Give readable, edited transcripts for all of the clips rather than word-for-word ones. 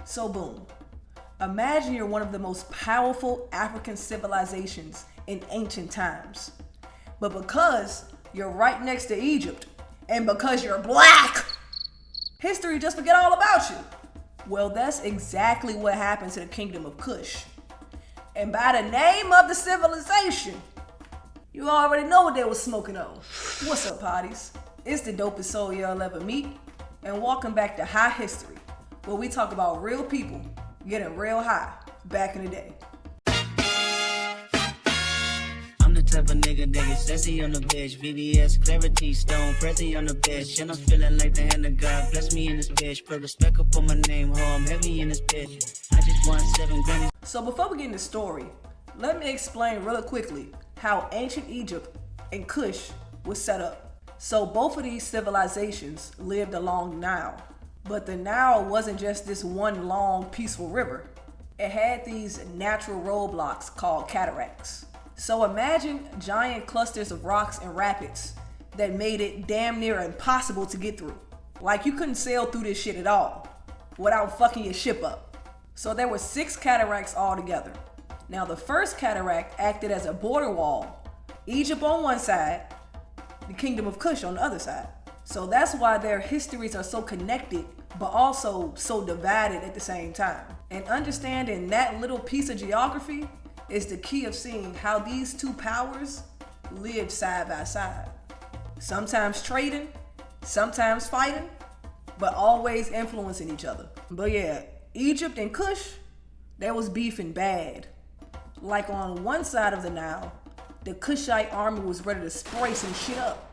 So boom, imagine you're one of the most powerful African civilizations in ancient times. But because you're right next to Egypt, and because you're black, history just forget all about you. Well, that's exactly what happened to the kingdom of Kush. And by the name of the civilization, you already know what they was smoking on. What's up, potties? It's the dopest soul y'all ever meet, and welcome back to High History, where we talk about real people getting real high back in the day. I'm the type of nigga that gets sassy on the bitch. VVS, clarity, stone, prezi on the bitch. And I'm feeling like the hand of God bless me in this bitch. Put respect up on my name, ho, I'm heavy in this bitch. I just want 7 Grammys. So before we get into the story, let me explain really quickly how ancient Egypt and Kush was set up. So both of these civilizations lived along the Nile, but the Nile wasn't just this one long peaceful river. It had these natural roadblocks called cataracts. So imagine giant clusters of rocks and rapids that made it damn near impossible to get through. Like you couldn't sail through this shit at all without fucking your ship up. So there were 6 cataracts altogether. Now the first cataract acted as a border wall, Egypt on one side, the kingdom of Kush on the other side. So that's why their histories are so connected, but also so divided at the same time. And understanding that little piece of geography is the key of seeing how these two powers lived side by side. Sometimes trading, sometimes fighting, but always influencing each other. But yeah, Egypt and Kush, they was beefing bad. Like on one side of the Nile, the Kushite army was ready to spray some shit up.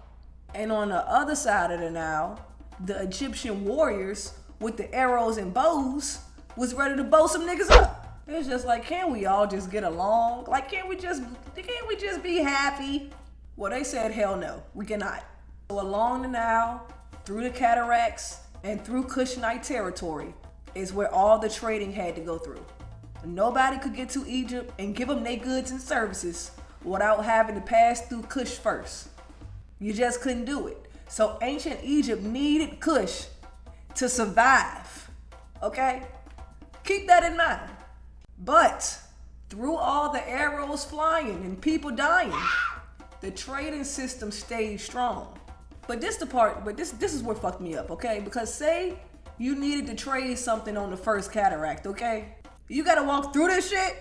And on the other side of the Nile, the Egyptian warriors with the arrows and bows was ready to bow some niggas up. It's just like, can't we all just get along? Like, can't we just be happy? Well, they said, hell no, we cannot. So along the Nile, through the cataracts, and through Kushite territory is where all the trading had to go through. Nobody could get to Egypt and give them their goods and services without having to pass through Kush first. You just couldn't do it. So ancient Egypt needed Kush to survive. Okay? Keep that in mind. But through all the arrows flying and people dying, the trading system stayed strong. But this is what fucked me up, okay? Because say you needed to trade something on the first cataract, okay? You gotta walk through this shit.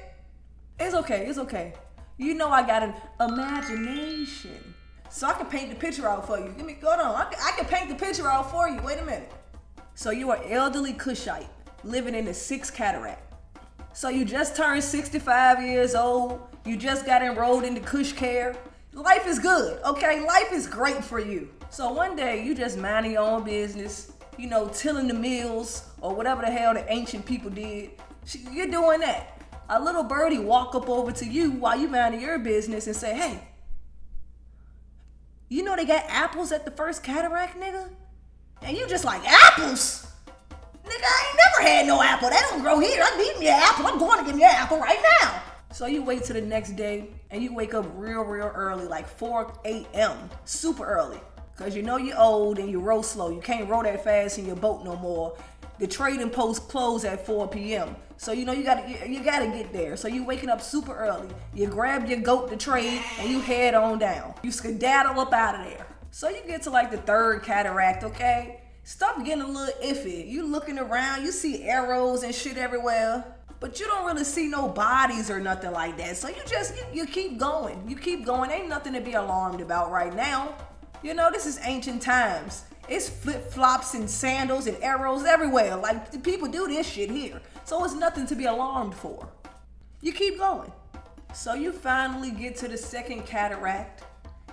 It's okay. You know I got an imagination. So I can paint the picture out for you. Hold on. I can paint the picture out for you. Wait a minute. So you are elderly Kushite living in the 6th cataract. So you just turned 65 years old. You just got enrolled into Kush care. Life is good, okay? Life is great for you. So one day you just minding your own business, tilling the mills or whatever the hell the ancient people did. You're doing that. A little birdie walk up over to you while you minding your business and say, hey, you know they got apples at the first cataract, nigga? And you just like, apples? Nigga, I ain't never had no apple. They don't grow here. I need me an apple. I'm going to get me an apple right now. So you wait till the next day and you wake up real early, like 4 a.m. Super early. Because you know you're old and you row slow. You can't row that fast in your boat no more. The trading post close at 4 p.m. So you gotta get there. So you waking up super early. You grab your goat to trade and you head on down. You skedaddle up out of there. So you get to like the 3rd cataract, okay? Stuff getting a little iffy. You looking around, you see arrows and shit everywhere. But you don't really see no bodies or nothing like that. So you keep going. You keep going. Ain't nothing to be alarmed about right now. This is ancient times. It's flip-flops and sandals and arrows everywhere. Like, people do this shit here. So it's nothing to be alarmed for. You keep going. So you finally get to the 2nd cataract.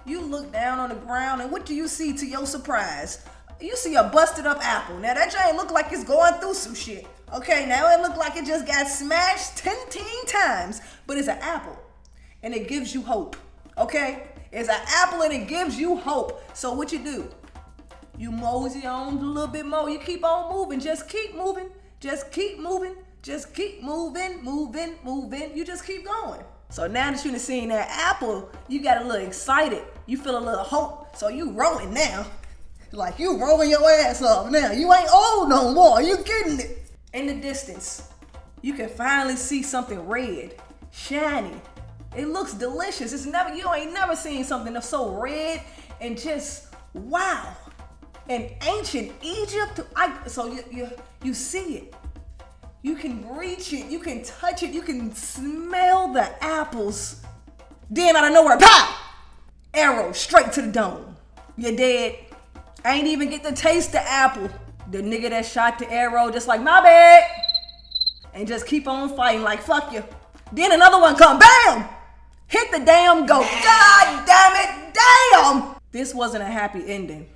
You look down on the ground, and what do you see to your surprise? You see a busted up apple. Now, that giant look like it's going through some shit. Okay, now it look like it just got smashed 10 times. But it's an apple, and it gives you hope. Okay? It's an apple, and it gives you hope. So what you do? You mosey on a little bit more. You keep on moving. Just keep moving. Just keep moving. Just keep moving. You just keep going. So now that you've seen that apple, you got a little excited. You feel a little hope. So you rowing now. Like you rolling your ass up now. You ain't old no more. You getting it. In the distance, you can finally see something red, shiny. It looks delicious. You ain't never seen something that's so red and just wow. In ancient Egypt, you see it. You can reach it, you can touch it, you can smell the apples. Then out of nowhere, pow! Arrow straight to the dome. You're dead. I ain't even get to taste the apple. The nigga that shot the arrow just like, my bad. And just keep on fighting like, fuck you. Then another one come, bam! Hit the damn goat. God damn it, damn! This wasn't a happy ending.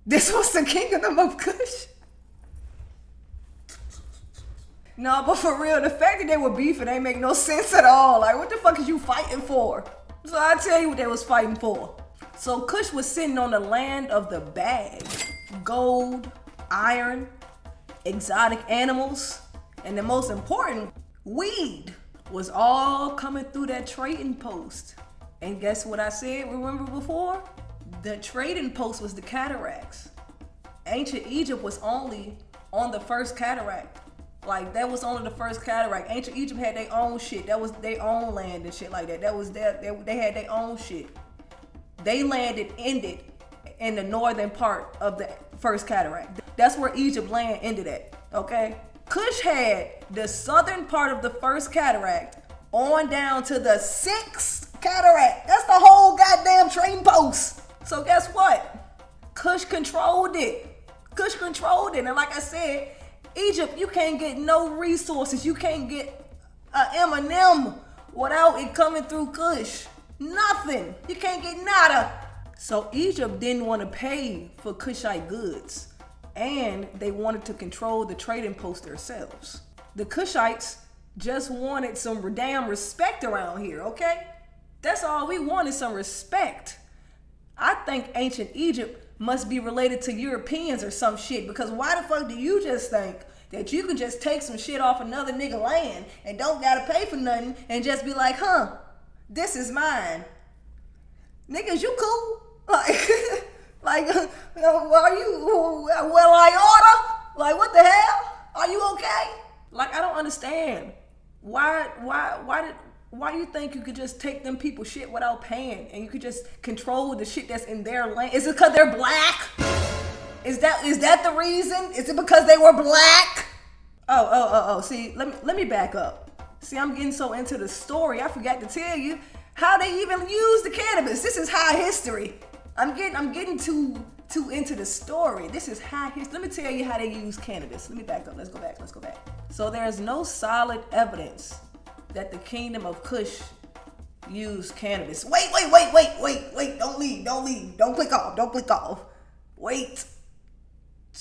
This was the kingdom of Kush. No, but for real, the fact that they were beefing ain't make no sense at all. Like, what the fuck is you fighting for? So I'll tell you what they was fighting for. So Kush was sitting on the land of the bag. Gold, iron, exotic animals, and the most important, weed was all coming through that trading post. And guess what I said, remember before? The trading post was the cataracts. Ancient Egypt was only on the first cataract. Like, that was only the first cataract. Ancient Egypt had their own shit. That was their own land and shit like that. That was they had their own shit. They landed ended in the northern part of the first cataract. That's where Egypt land ended at, okay? Kush had the southern part of the first cataract on down to the sixth cataract. That's the whole goddamn trading post. So guess what? Kush controlled it. Kush controlled it. And like I said, Egypt, you can't get no resources. You can't get a M&M without it coming through Kush. Nothing. You can't get nada. So Egypt didn't want to pay for Kushite goods. And they wanted to control the trading post themselves. The Kushites just wanted some damn respect around here, okay? That's all we wanted, some respect. I think ancient Egypt must be related to Europeans or some shit, because why the fuck do you just think that you can just take some shit off another nigga land and don't gotta pay for nothing and just be like, huh, this is mine? Niggas, you cool? Like, are you, well, I order? Like, what the hell? Are you okay? Like, I don't understand. Why you think you could just take them people's shit without paying and you could just control the shit that's in their land? Is it because they're black? Is that the reason? Is it because they were black? Oh. See, let me back up. See, I'm getting so into the story, I forgot to tell you how they even use the cannabis. This is high history. I'm getting too into the story. This is high history. Let me tell you how they use cannabis. Let me back up. Let's go back. So there's no solid evidence that the kingdom of Kush used cannabis. Wait. Don't leave. Don't click off. Wait.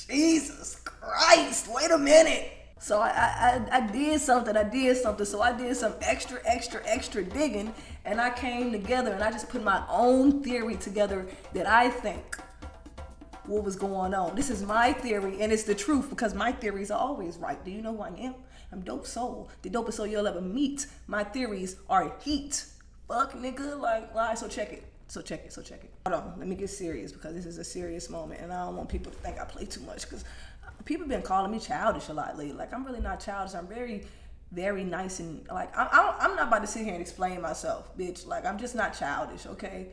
Jesus Christ. Wait a minute. So I did something. So I did some extra digging, and I came together and I just put my own theory together that I think what was going on. This is my theory, and it's the truth because my theories are always right. Do you know who I am? I'm Dope Soul, the dopest soul you'll ever meet. My theories are heat. Fuck nigga, like lie. So check it. Hold on, let me get serious because this is a serious moment, and I don't want people to think I play too much because people been calling me childish a lot lately. Like, I'm really not childish. I'm very, very nice and like I'm not about to sit here and explain myself, bitch. Like, I'm just not childish, okay?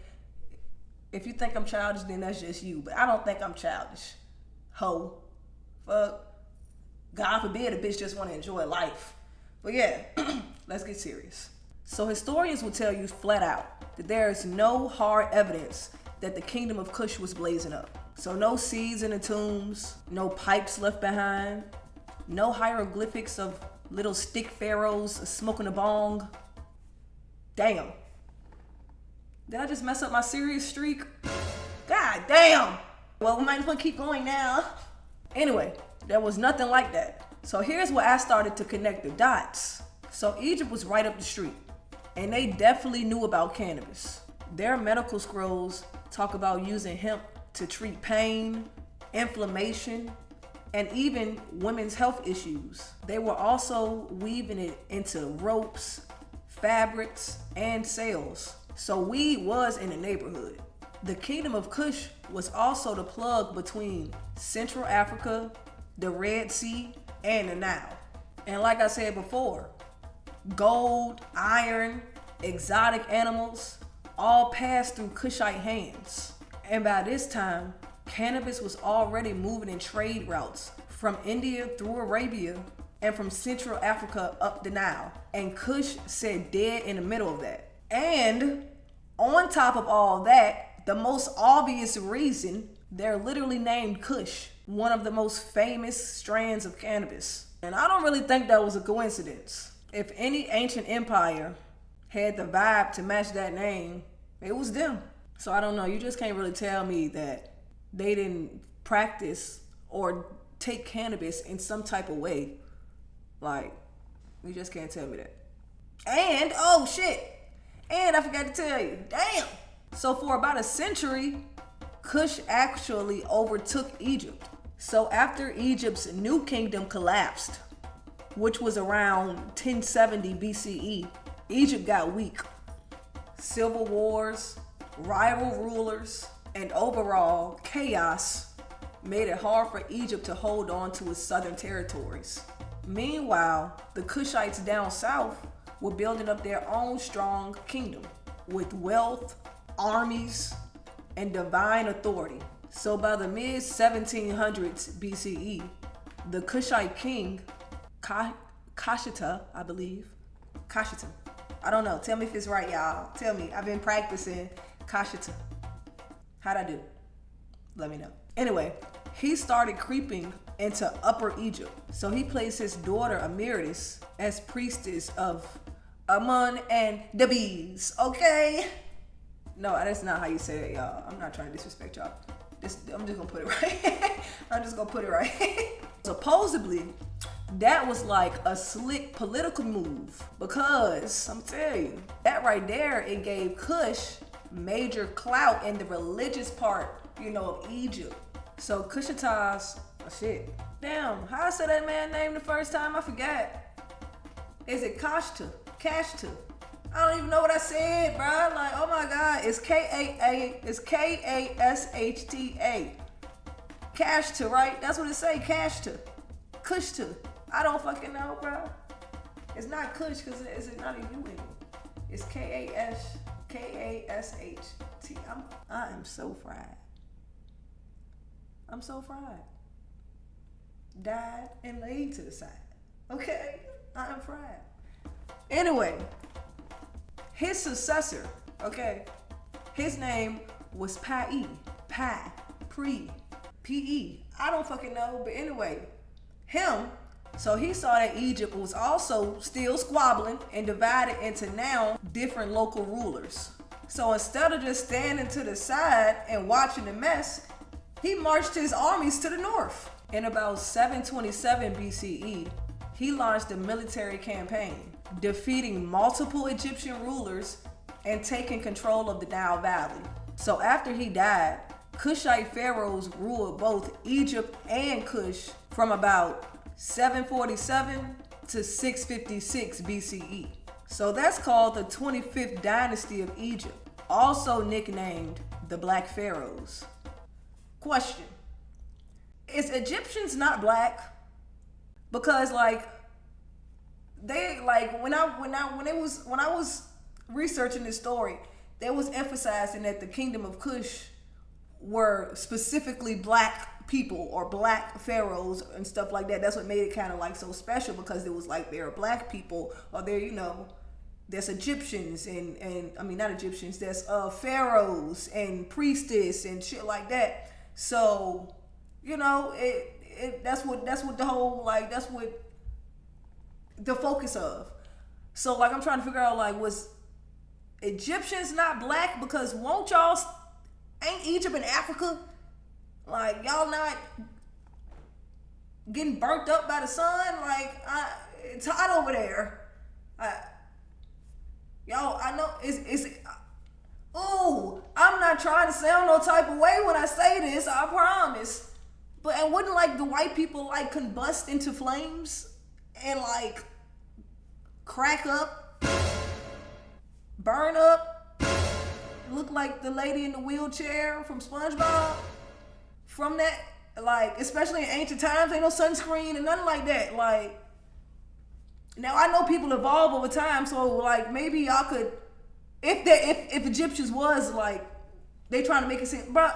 If you think I'm childish, then that's just you. But I don't think I'm childish. Ho. Fuck. God forbid a bitch just want to enjoy life. But yeah, let's get serious. So historians will tell you flat out that there is no hard evidence that the kingdom of Kush was blazing up. So no seeds in the tombs, no pipes left behind, no hieroglyphics of little stick pharaohs smoking a bong. Damn. Did I just mess up my serious streak? God damn. Well, we might as well keep going now. Anyway, there was nothing like that. So here's where I started to connect the dots. So Egypt was right up the street, and they definitely knew about cannabis. Their medical scrolls talk about using hemp to treat pain, inflammation, and even women's health issues. They were also weaving it into ropes, fabrics, and sails. So weed was in the neighborhood. The kingdom of Kush was also the plug between Central Africa, the Red Sea, and the Nile. And like I said before, gold, iron, exotic animals all passed through Kushite hands. And by this time, cannabis was already moving in trade routes from India through Arabia and from Central Africa up the Nile. And Kush sat dead in the middle of that. And on top of all that, the most obvious reason, they're literally named Kush, one of the most famous strands of cannabis. And I don't really think that was a coincidence. If any ancient empire had the vibe to match that name, it was them. So I don't know, you just can't really tell me that they didn't practice or take cannabis in some type of way. Like, you just can't tell me that. And, oh shit, and I forgot to tell you, damn. So for about a century, Kush actually overtook Egypt. So after Egypt's new kingdom collapsed, which was around 1070 BCE, Egypt got weak. Civil wars, rival rulers, and overall chaos made it hard for Egypt to hold on to its southern territories. Meanwhile, the Kushites down south were building up their own strong kingdom with wealth, armies, and divine authority. So by the mid 1700s BCE, the Kushite king, Kushita, I believe, Kushita. I don't know. Tell me if it's right, y'all. Tell me. I've been practicing Kushita. How'd I do? Let me know. Anyway, he started creeping into Upper Egypt. So he placed his daughter Emeritus as priestess of Amun and the bees. Okay? No, that's not how you say that, y'all. I'm not trying to disrespect y'all. I'm just gonna put it right. I'm just gonna put it right. Supposedly, that was like a slick political move because I'm telling you, that right there, it gave Kush major clout in the religious part, of Egypt. So Kushites, shit. Damn, how I said that man name the first time? I forgot. Is it Kashta? Kashta. I don't even know what I said, bro. Like, oh my God, it's Kashta. Kashta, right? That's what it say, Kashta. Kushta. I don't fucking know, bro. It's not Kush because it's not a U in it. It's Kashht. I am so fried. I'm so fried. Died and laid to the side. Okay? I am fried. Anyway, his successor, okay, his name was Papyri. P-E. I don't fucking know, but anyway, him, so he saw that Egypt was also still squabbling and divided into now different local rulers. So instead of just standing to the side and watching the mess, he marched his armies to the north. In about 727 BCE, he launched a military campaign, defeating multiple Egyptian rulers and taking control of the Nile Valley. So after he died, Kushite pharaohs ruled both Egypt and Kush from about 747 to 656 BCE. So that's called the 25th dynasty of Egypt, also nicknamed the Black Pharaohs. Question: is Egyptians not black? Because when I was researching this story, they was emphasizing that the kingdom of Kush were specifically black people or black pharaohs and stuff like that. That's what made it kind of like so special, because it was like there are black people, or there, there's Egyptians and I mean not Egyptians, there's pharaohs and priestess and shit like that. So that's what the whole that's what the focus of. So I'm trying to figure out was Egyptians not black? Because ain't Egypt in Africa? Y'all not getting burnt up by the sun? It's hot over there. Y'all, I know it's ooh, I'm not trying to sound no type of way when I say this, I promise. And wouldn't the white people combust into flames and crack up, burn up, look like the lady in the wheelchair from SpongeBob? From that, Like, especially in ancient times, ain't no sunscreen and nothing like that. Like, now I know people evolve over time, so like maybe y'all could, if Egyptians was like, they trying to make it seem, bro,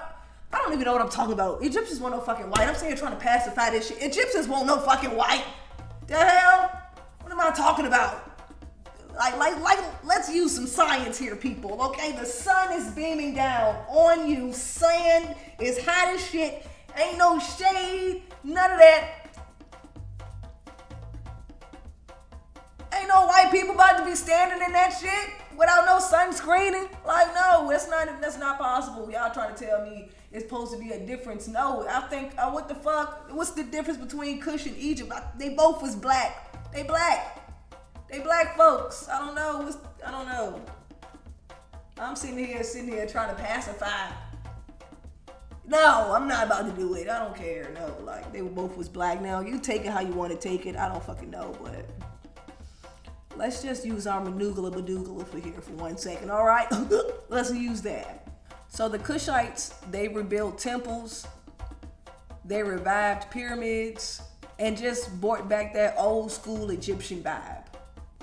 I don't even know what I'm talking about. Egyptians want no fucking white. I'm saying trying to pacify this shit. Egyptians want no fucking white. The hell? What am I talking about? Like, let's use some science here, people, okay? The sun is beaming down on you. Sand is hot as shit. Ain't no shade. None of that. Ain't no white people about to be standing in that shit without no sunscreening. Like, no, that's not possible. Y'all trying to tell me it's supposed to be a difference. No, I think, what the fuck? What's the difference between Kush and Egypt? They both was black. They black. They black folks. I don't know. I'm sitting here trying to pacify. No, I'm not about to do it. I don't care. No, like, they both was black. Now, you take it how you want to take it. I don't fucking know, but let's just use our madoogala for here for 1 second, all right? Let's use that. So the Kushites, they rebuilt temples, they revived pyramids, and just brought back that old school Egyptian vibe.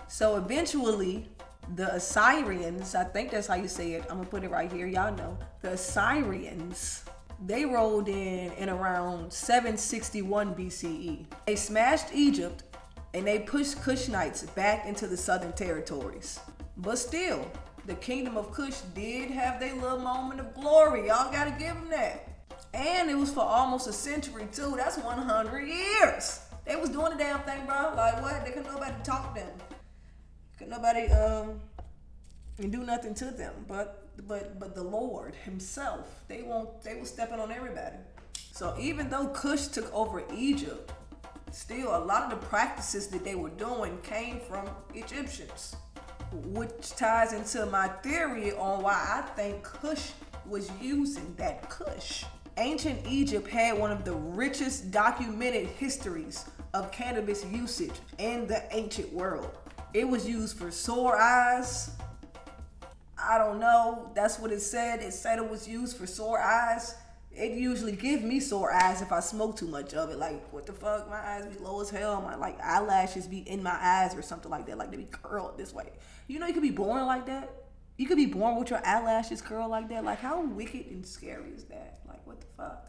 So eventually, the Assyrians, I think that's how you say it, I'm gonna put it right here, y'all know. The Assyrians, they rolled in around 761 BCE. They smashed Egypt and they pushed Kushites back into the southern territories. But still, the kingdom of Kush did have their little moment of glory. Y'all gotta give them that. And it was for almost a century too. That's 100 years. They was doing the damn thing, bro. Like what? They couldn't nobody talk to them. Could nobody do nothing to them. But the Lord himself, they was stepping on everybody. So even though Kush took over Egypt, still a lot of the practices that they were doing came from Egyptians, which ties into my theory on why I think Kush was using that Kush. Ancient Egypt had one of the richest documented histories of cannabis usage in the ancient world. It was used for sore eyes. I don't know. That's what it said. It said it was used for sore eyes. It usually gives me sore eyes if I smoke too much of it. Like, what the fuck? My eyes be low as hell. My like eyelashes be in my eyes or something like that. Like they be curled this way. You know, you could be born like that. You could be born with your eyelashes curled like that. Like, how wicked and scary is that? Like, what the fuck?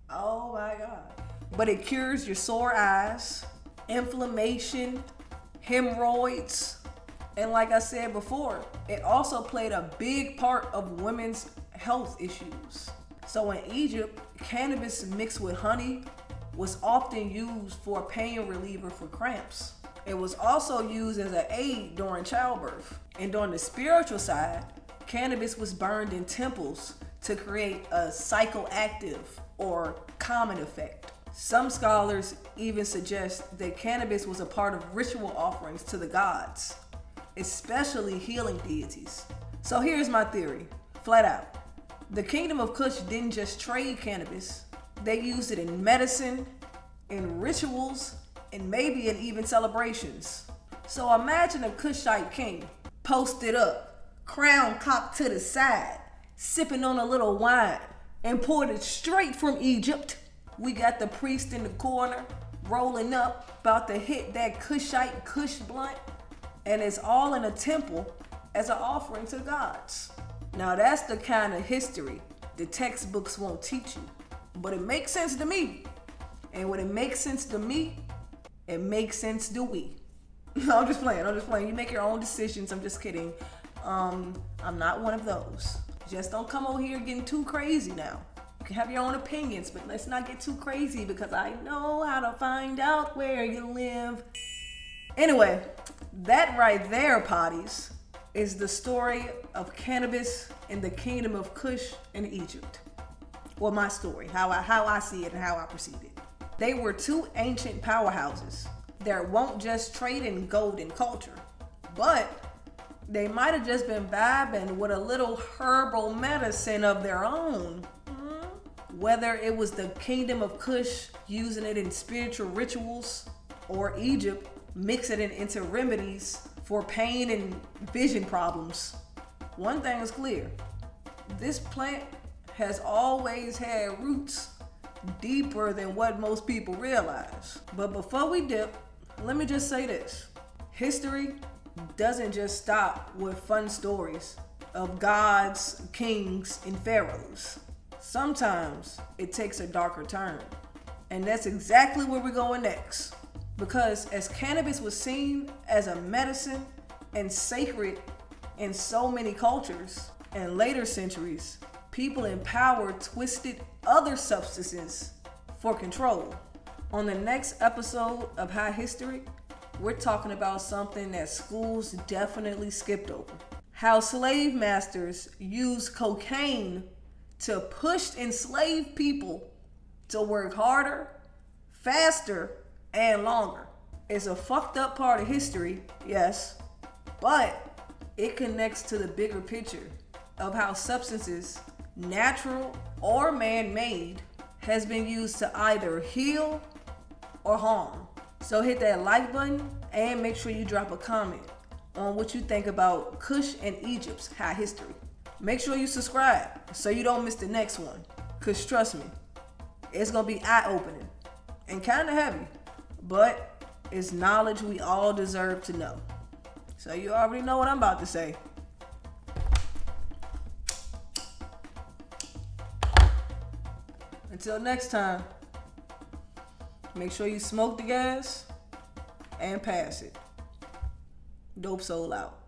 Oh my God. But it cures your sore eyes, inflammation, hemorrhoids, and like I said before, it also played a big part of women's health issues. So in Egypt, cannabis mixed with honey was often used for a pain reliever for cramps. It was also used as an aid during childbirth. And on the spiritual side, cannabis was burned in temples to create a psychoactive or calming effect. Some scholars even suggest that cannabis was a part of ritual offerings to the gods, especially healing deities. So here's my theory, flat out. The kingdom of Kush didn't just trade cannabis. They used it in medicine, in rituals, and maybe in even celebrations. So imagine a Kushite king, posted up, crown cocked to the side, sipping on a little wine, imported straight from Egypt. We got the priest in the corner, rolling up, about to hit that Kushite Kush blunt, and it's all in a temple as an offering to gods. Now that's the kind of history the textbooks won't teach you, but it makes sense to me. And when it makes sense to me, it makes sense to we. No, I'm just playing. You make your own decisions. I'm just kidding. I'm not one of those. Just don't come over here getting too crazy now. You can have your own opinions, but let's not get too crazy because I know how to find out where you live. Anyway, that right there, potties, is the story of cannabis in the kingdom of Kush in Egypt. Well, my story, how I see it and how I perceive it. They were two ancient powerhouses that won't just trade in gold and culture, but they might have just been vibing with a little herbal medicine of their own. Whether it was the kingdom of Kush using it in spiritual rituals, or Egypt mixing it into remedies for pain and vision problems, one thing is clear. This plant has always had roots deeper than what most people realize. But before we dip, let me just say this. History doesn't just stop with fun stories of gods, kings, and pharaohs. Sometimes it takes a darker turn. And that's exactly where we're going next. Because as cannabis was seen as a medicine and sacred in so many cultures, in later centuries, people in power twisted other substances for control. On the next episode of High History, we're talking about something that schools definitely skipped over. How slave masters used cocaine to push enslaved people to work harder, faster, and longer. It's a fucked up part of history, yes, but it connects to the bigger picture of how substances, natural or man-made, has been used to either heal or harm. So hit that like button and make sure you drop a comment on what you think about Kush and Egypt's high history. Make sure you subscribe so you don't miss the next one. Cause trust me, it's gonna be eye-opening and kinda heavy, but it's knowledge we all deserve to know. So you already know what I'm about to say. Until next time, make sure you smoke the gas and pass it. Dope Soul out.